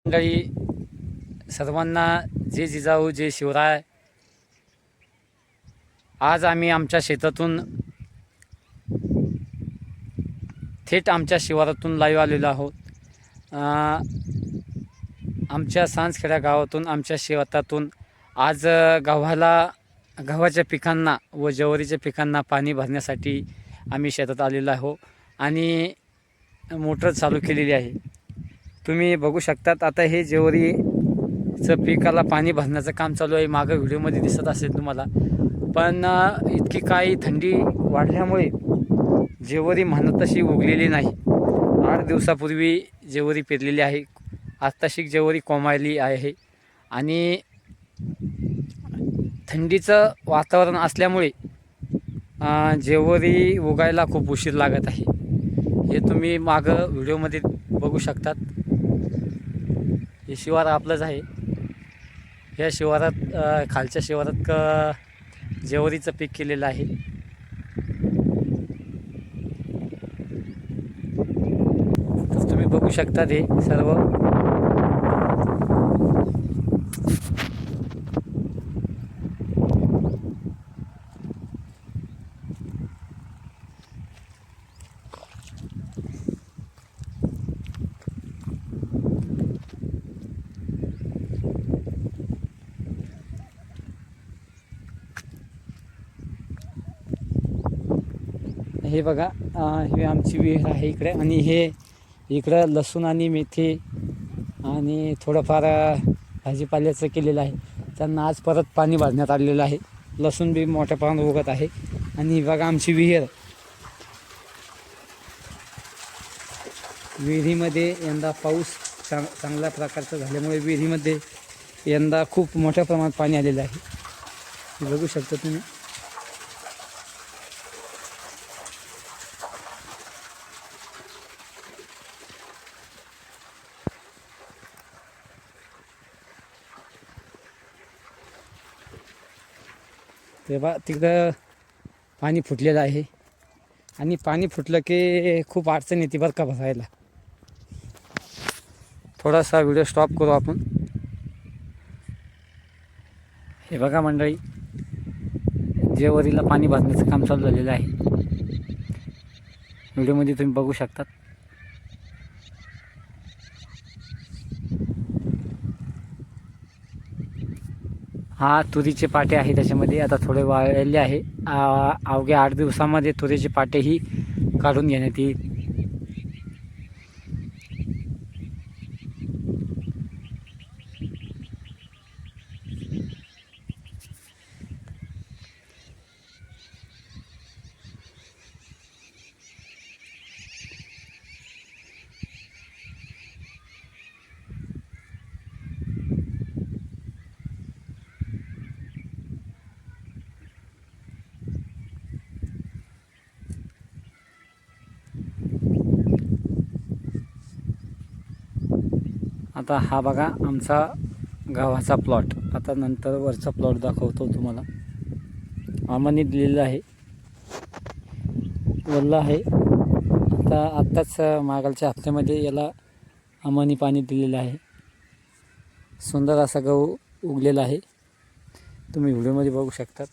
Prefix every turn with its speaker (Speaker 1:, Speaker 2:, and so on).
Speaker 1: मंडळी सर्वांना जय जिजाऊ जय शिवराय. आज आम्ही आमच्या शेतातून थेट आमच्या शिवारातून लाईव्ह आलेलो आहोत. आमच्या सांजखेडा गावातून आमच्या शेतातून आज गव्हाच्या पिकांना व ज्वारीच्या पिकांना पाणी भरण्यासाठी आम्ही शेतात आलेलो आहोत आणि मोटर चालू केलेली आहे. तुम्ही बघू शकतात. आता हे ज्वारीचं पिकाला पाणी भरण्याचं काम चालू आहे. मागं व्हिडिओमध्ये दिसत असेल तुम्हाला. पण इतकी काही थंडी वाढल्यामुळे ज्वारी म्हणत तशी उगलेली नाही. 8 दिवसापूर्वी ज्वारी पेरलेली आहे. आत्ताशी ज्वारी कोमायली आहे आणि थंडीचं वातावरण असल्यामुळे ज्वारी उगायला खूप उशीर लागत आहे. हे तुम्ही मागं व्हिडिओमध्ये बघू शकतात. हे शिवार आपलंच आहे. या शिवारात खालच्या शिवारात ज्वारीचं पीक केलेलं आहे. तर तुम्ही बघू शकता हे सर्व. हे बघा, हे आमची विहीर आहे इकडे आणि हे इकडं लसूण आणि मेथी आणि थोडंफार भाजीपाल्याचं केलेलं आहे. त्यांना आज परत पाणी भरण्यात आलेलं आहे. लसूण बी मोठ्या प्रमाणात उगत आहे. आणि बघा आमची विहिरीमध्ये यंदा पाऊस चांगल्या प्रकारचा झाल्यामुळे विहिरीमध्ये यंदा खूप मोठ्या प्रमाणात पाणी आलेलं आहे. बघू शकता तुम्ही. तेव्हा तिकडं पाणी फुटलेलं आहे आणि पाणी फुटलं की खूप अडचण येते बरं का भरायला. थोडासा व्हिडिओ स्टॉप करू आपण. हे बघा मंडळी, ज्वारीला पाणी भरण्याचं काम चालू झालेलं आहे. व्हिडिओमध्ये तुम्ही बघू शकतात. हा तुरीचे पाटे आहे. त्याच्यामध्ये आता थोडे वाळलेले आहे. अवघ्या 8 दिवसामध्ये तुरीचे पाटेही काढून घेण्यात येईल. आता हा बघा आमचा गव्हाचा प्लॉट. आता नंतर वरचा प्लॉट दाखवतो तुम्हाला. आम्हाने दिलेलं आहे, वल्ला आहे. आत्ताच मागच्या हप्त्यामध्ये याला आम्हाने पाणी दिलेलं आहे. सुंदर असा गहू उगलेला आहे. तुम्ही व्हिडिओमध्ये बघू शकतात.